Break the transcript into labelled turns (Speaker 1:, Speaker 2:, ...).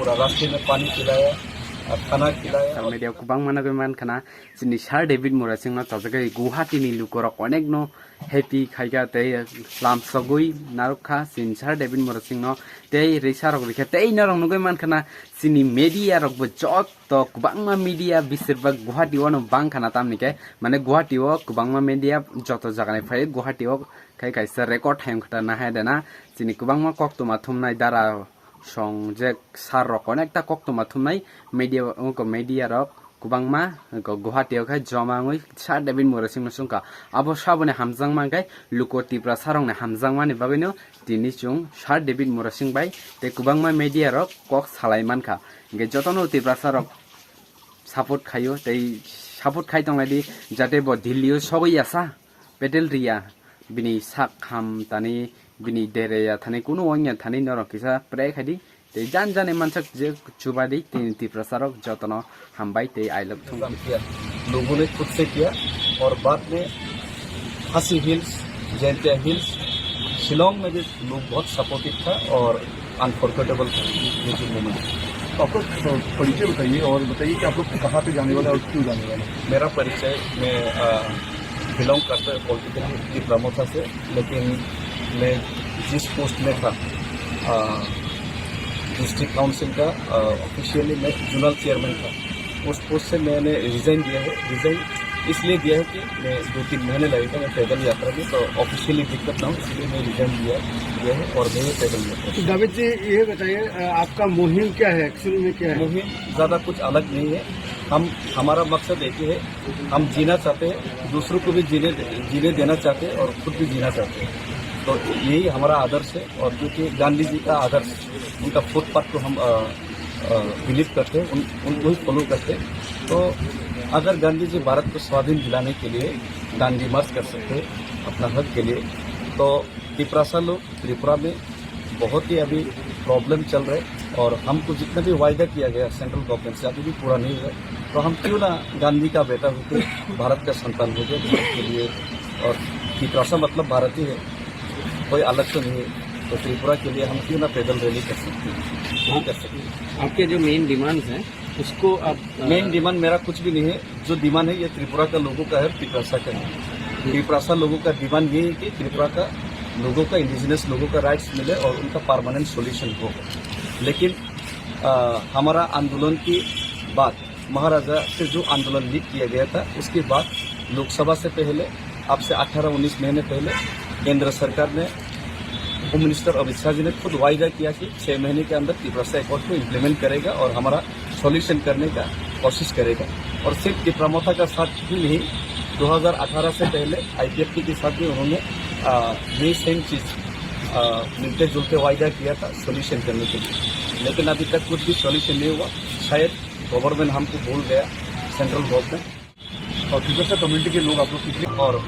Speaker 1: पूरा रास्ते में पानी पिलाया, खाना खिलाया।
Speaker 2: मीडिया कुबां मानगोमान खाना जोंनि सार डेभिड मुरासिंनो तजगे गुवाहाटीनि लुकरक अनेक नो हेपी खायगा ते लामसगुई नारुखा सिन सार डेभिड मुरासिंनो ते रेसारक रिखे ते नरं नुगै मानखाना जोंनि मीडिया रक जत कुबांमा मीडिया बिसोरबा गुवाहाटीआव बां खाना तामनिके माने गुवाहाटीआव कुबांमा मीडिया जत जागानिफ्राय गुवाहाटीआव खाय खायसे रेकर्ड टाइम खटाना हायदाना जोंनि कुबांमा कक्तमा थुमनाय दारा सं जे सार रक अनेकटा कक्तमा थुमनाय मीडिया रक कुबांमा गुवाहाटीआव खाय जमाङै सार डेभिड मुरासिंनो सुंका आबो साबने हामजांमांगाय लुको तिब्रा सारंने हामजांमानि बागैनो दिनि जुं सार डेभिड मुरासिं बाय ते कुबांमा मीडिया रक कक सालायमानखा गे जतनो तिब्रा सारक सापोर्ट खायो ते सापोर्ट खाय तंगायदि जाते ब दिल्लीआव सगैयासा पेटेल रिया बिनि साक खाम तानि बिनि देरेया थाने कुनो अन्य थाने नरकिसा प्राय खादि ते जान जाने मानसक जे चुबादी ती प्रसारक जतनो हम बाई ते आई लव तुम
Speaker 1: किया लोगों ने खुद से किया। और बाद में फांसी हिल्स, जैंतिया हिल्स, शिलोंग में भी लोग बहुत सपोर्टिव था और अनफॉरगेटेबल था ये जो मोमेंट।
Speaker 3: तो आपको परिचय बताइए और बताइए कि आप लोग कहाँ पे जाने वाले और क्यों जाने वाले।
Speaker 1: मेरा परिचय मैं बिलोंग करता है पॉलिटिकल प्रमोथा से, लेकिन मैं जिस पोस्ट में था डिस्ट्रिक्ट काउंसिल का ऑफिशियली मैं जोनल चेयरमैन था। उस पोस्ट से मैंने रिज़ाइन दिया है। रिज़ाइन इसलिए दिया है कि मैं 2-3 महीने लगेगा मैं पैदल यात्रा में, तो ऑफिशियली दिक्कत ना हो इसलिए मैं रिज़ाइन दिया है और मैं पैदल यात्रा।
Speaker 3: जावेद जी ये बताइए आपका मुहिम क्या है, एक्चुअली में क्या है।
Speaker 1: मुहिम ज़्यादा कुछ अलग नहीं है। हमारा मकसद एक ही है, हम जीना चाहते हैं, दूसरों को भी जीने देना चाहते हैं और खुद भी जीना चाहते हैं। तो यही हमारा आदर्श है। और क्योंकि गांधी जी का आदर्श, उनका फुटपाथ को हम बिलीव करते हैं, उनको ही फॉलो करते हैं। तो अगर गांधी जी भारत को स्वाधीन दिलाने के लिए गांधी मार्च कर सकते हैं अपना हक के लिए, तो त्रिपुरा लोग त्रिपुरा में बहुत ही अभी प्रॉब्लम चल रहे और हमको जितना भी वायदा किया गया सेंट्रल गवर्नमेंट से अभी भी पूरा नहीं हुआ। तो हम क्यों ना गांधी का बेटा होते, भारत का संतान होते भारत के लिए। और त्रिपुरा मतलब भारत ही है, कोई अलग तो नहीं है। तो त्रिपुरा के लिए हम क्यों ना पैदल रैली कर सकते हैं, नहीं कर सकते।
Speaker 2: आपके जो मेन डिमांड्स हैं उसको आप
Speaker 1: मेन डिमांड मेरा कुछ भी नहीं है। जो डिमांड है ये त्रिपुरा का लोगों का है, त्रिपुरा का नहीं। त्रिपुरा लोगों का डिमांड ये है कि त्रिपुरा का लोगों का, इंडिजिनस लोगों का राइट्स मिले और उनका परमानेंट सॉल्यूशन हो। लेकिन हमारा आंदोलन की बात, महाराजा से जो आंदोलन लीड किया गया था उसके बाद लोकसभा से पहले, अब से 18-19 महीने पहले केंद्र सरकार ने, होम मिनिस्टर अमित शाह जी ने खुद वायदा किया कि 6 महीने के अंदर त्रिपुरा एकॉर्ड को इम्प्लीमेंट करेगा और हमारा सॉल्यूशन करने का कोशिश करेगा। और सिर्फ त्रिपुरा का साथ ही नहीं, 2018 से पहले IPFT के साथ भी उन्होंने ये सेम चीज़ मिलते जुलते वायदा किया था सॉल्यूशन करने के लिए। लेकिन अभी तक कुछ भी सॉल्यूशन नहीं हुआ। शायद गवर्नमेंट हमको भूल गया, सेंट्रल गवर्नमेंट।
Speaker 3: और त्रिपुरा कम्युनिटी के लोग आप लोग कितने
Speaker 1: और